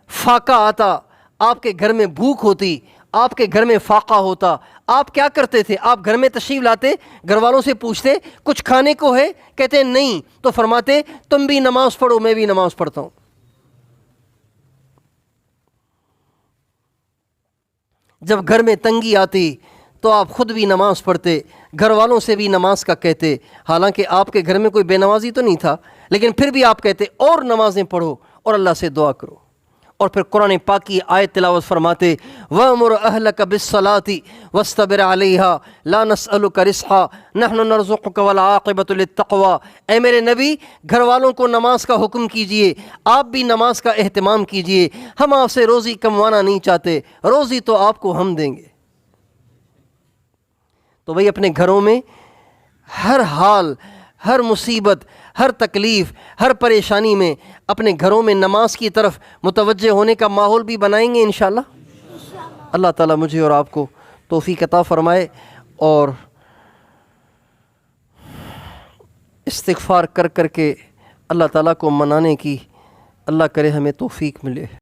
فاقہ آتا، آپ کے گھر میں بھوک ہوتی، آپ کے گھر میں فاقہ ہوتا، آپ کیا کرتے تھے؟ آپ گھر میں تشریف لاتے، گھر والوں سے پوچھتے کچھ کھانے کو ہے؟ کہتے نہیں، تو فرماتے تم بھی نماز پڑھو، میں بھی نماز پڑھتا ہوں۔ جب گھر میں تنگی آتی تو آپ خود بھی نماز پڑھتے، گھر والوں سے بھی نماز کا کہتے، حالانکہ آپ کے گھر میں کوئی بے نمازی تو نہیں تھا، لیکن پھر بھی آپ کہتے اور نمازیں پڑھو اور اللہ سے دعا کرو۔ اور پھر قرآن پاک کی آیت تلاوت فرماتے وَأْمُرْ أَهْلَكَ بِالصَّلَاةِ وَاسْتَبِرْ عَلَيْهَا لَا نَسْأَلُكَ رِزْقًا نَحْنُ نَرْزُقُكَ وَالْعَاقِبَةُ لِلتَّقْوَىٰ۔ اے میرے نبی، گھر والوں کو نماز کا حکم کیجئے، آپ بھی نماز کا اہتمام کیجئے۔ ہم آپ سے روزی کموانا نہیں چاہتے، روزی تو آپ کو ہم دیں گے۔ تو بھئی اپنے گھروں میں ہر حال، ہر مصیبت، ہر تکلیف، ہر پریشانی میں اپنے گھروں میں نماز کی طرف متوجہ ہونے کا ماحول بھی بنائیں گے انشاءاللہ۔ اللہ تعالیٰ مجھے اور آپ کو توفیق عطا فرمائے اور استغفار کر کر کے اللہ تعالیٰ کو منانے کی اللہ کرے ہمیں توفیق ملے۔